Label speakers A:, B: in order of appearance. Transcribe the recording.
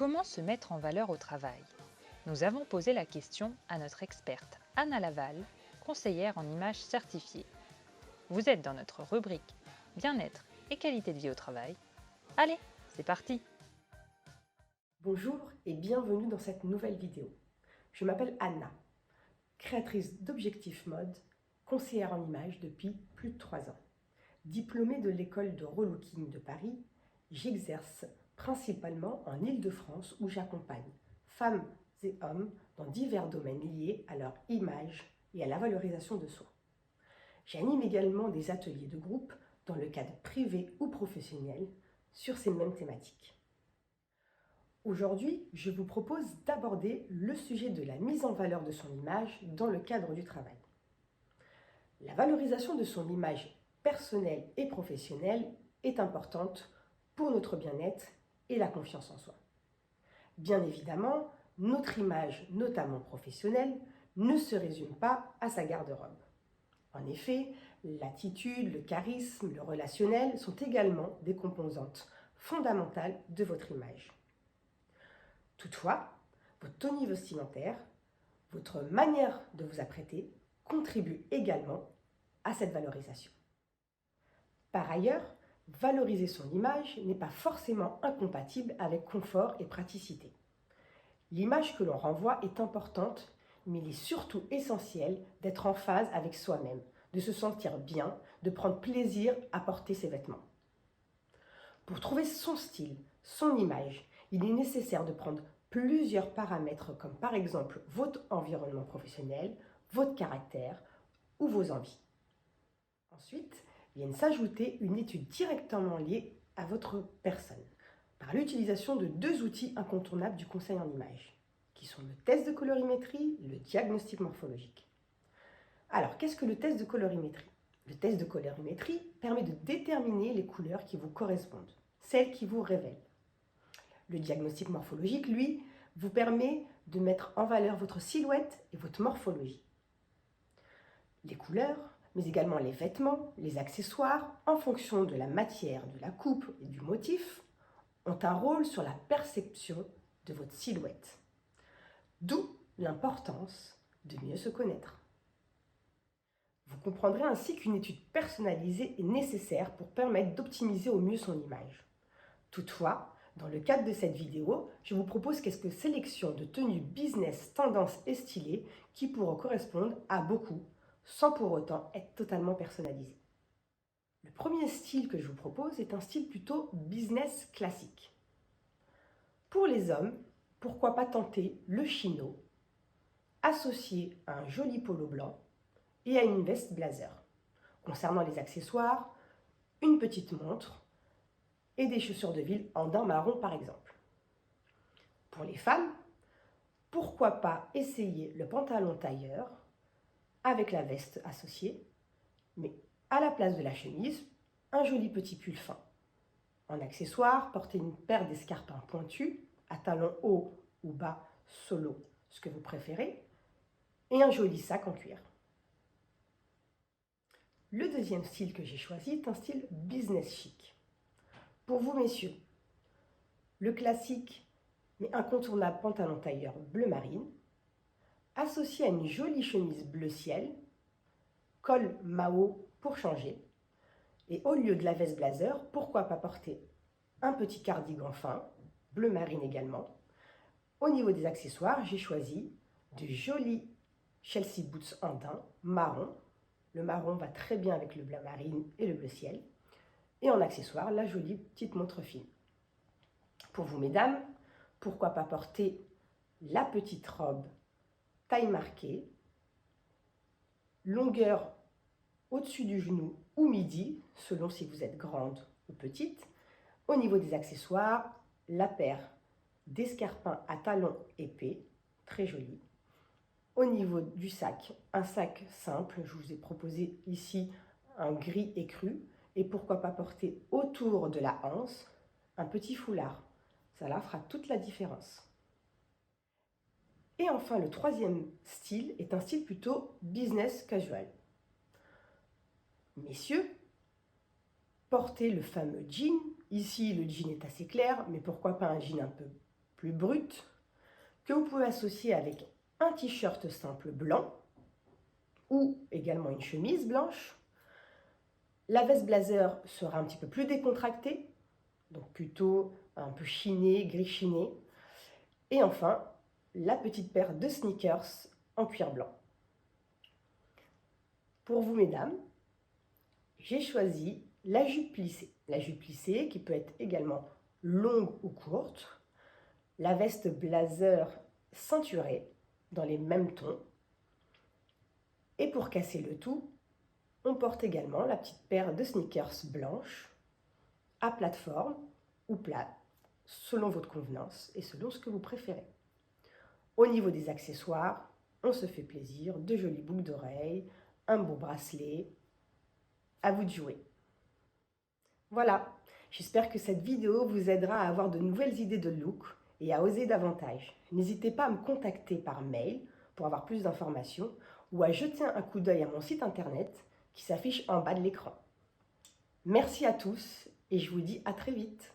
A: Comment se mettre en valeur au travail? Nous avons posé la question à notre experte Anna Laval, conseillère en images certifiée. Vous êtes dans notre rubrique Bien-être et qualité de vie au travail. Allez, c'est parti!
B: Bonjour et bienvenue dans cette nouvelle vidéo. Je m'appelle Anna, créatrice d'Objectif Mode, conseillère en images depuis plus de 3 ans. Diplômée de l'école de relooking de Paris, j'exerce principalement en Île-de-France où j'accompagne femmes et hommes dans divers domaines liés à leur image et à la valorisation de soi. J'anime également des ateliers de groupe dans le cadre privé ou professionnel sur ces mêmes thématiques. Aujourd'hui, je vous propose d'aborder le sujet de la mise en valeur de son image dans le cadre du travail. La valorisation de son image personnelle et professionnelle est importante pour notre bien-être et la confiance en soi. Bien évidemment, notre image, notamment professionnelle, ne se résume pas à sa garde-robe. En effet, l'attitude, le charisme, le relationnel sont également des composantes fondamentales de votre image. Toutefois, votre tenue vestimentaire, votre manière de vous apprêter contribue également à cette valorisation. Par ailleurs, valoriser son image n'est pas forcément incompatible avec confort et praticité. L'image que l'on renvoie est importante, mais il est surtout essentiel d'être en phase avec soi-même, de se sentir bien, de prendre plaisir à porter ses vêtements. Pour trouver son style, son image, il est nécessaire de prendre plusieurs paramètres comme par exemple votre environnement professionnel, votre caractère ou vos envies. Ensuite, vient s'ajouter une étude directement liée à votre personne par l'utilisation de 2 outils incontournables du conseil en images, qui sont le test de colorimétrie et le diagnostic morphologique. Alors, qu'est-ce que le test de colorimétrie? Le test de colorimétrie permet de déterminer les couleurs qui vous correspondent, celles qui vous révèlent. Le diagnostic morphologique, lui, vous permet de mettre en valeur votre silhouette et votre morphologie. Les couleurs, mais également les vêtements, les accessoires, en fonction de la matière, de la coupe et du motif, ont un rôle sur la perception de votre silhouette. D'où l'importance de mieux se connaître. Vous comprendrez ainsi qu'une étude personnalisée est nécessaire pour permettre d'optimiser au mieux son image. Toutefois, dans le cadre de cette vidéo, je vous propose quelques sélections de tenues business, tendance et stylées qui pourront correspondre à beaucoup, sans pour autant être totalement personnalisées. Le premier style que je vous propose est un style plutôt business classique. Pour les hommes, pourquoi pas tenter le chino, associé à un joli polo blanc et à une veste blazer. Concernant les accessoires, une petite montre et des chaussures de ville en daim marron par exemple. Pour les femmes, pourquoi pas essayer le pantalon tailleur avec la veste associée, mais à la place de la chemise, un joli petit pull fin. En accessoire, portez une paire d'escarpins pointus, à talons hauts ou bas, solo, ce que vous préférez, et un joli sac en cuir. Le deuxième style que j'ai choisi est un style business chic. Pour vous, messieurs, le classique mais incontournable pantalon tailleur bleu marine, associé à une jolie chemise bleu ciel, col Mao pour changer, et au lieu de la veste blazer, pourquoi pas porter un petit cardigan fin, bleu marine également. Au niveau des accessoires, j'ai choisi de jolis Chelsea boots en daim marron. Le marron va très bien avec le bleu marine et le bleu ciel. Et en accessoire, la jolie petite montre fine. Pour vous, mesdames, pourquoi pas porter la petite robe taille marquée, longueur au-dessus du genou ou midi, selon si vous êtes grande ou petite. Au niveau des accessoires, la paire d'escarpins à talons épais, très joli. Au niveau du sac, un sac simple, je vous ai proposé ici un gris écru. Et pourquoi pas porter autour de la hanse un petit foulard. Ça là fera toute la différence. Et enfin, le troisième style est un style plutôt business casual. Messieurs, portez le fameux jean. Ici, le jean est assez clair, mais pourquoi pas un jean un peu plus brute, que vous pouvez associer avec un t-shirt simple blanc ou également une chemise blanche. La veste blazer sera un petit peu plus décontractée, donc plutôt un peu chinée, gris chiné. Et enfin, la petite paire de sneakers en cuir blanc. Pour vous, mesdames, j'ai choisi la jupe plissée. La jupe plissée qui peut être également longue ou courte. La veste blazer ceinturée dans les mêmes tons. Et pour casser le tout, on porte également la petite paire de sneakers blanches à plateforme ou plate, selon votre convenance et selon ce que vous préférez. Au niveau des accessoires, on se fait plaisir, de jolies boucles d'oreilles, un beau bracelet, à vous de jouer. Voilà, j'espère que cette vidéo vous aidera à avoir de nouvelles idées de look et à oser davantage. N'hésitez pas à me contacter par mail pour avoir plus d'informations ou à jeter un coup d'œil à mon site internet qui s'affiche en bas de l'écran. Merci à tous et je vous dis à très vite.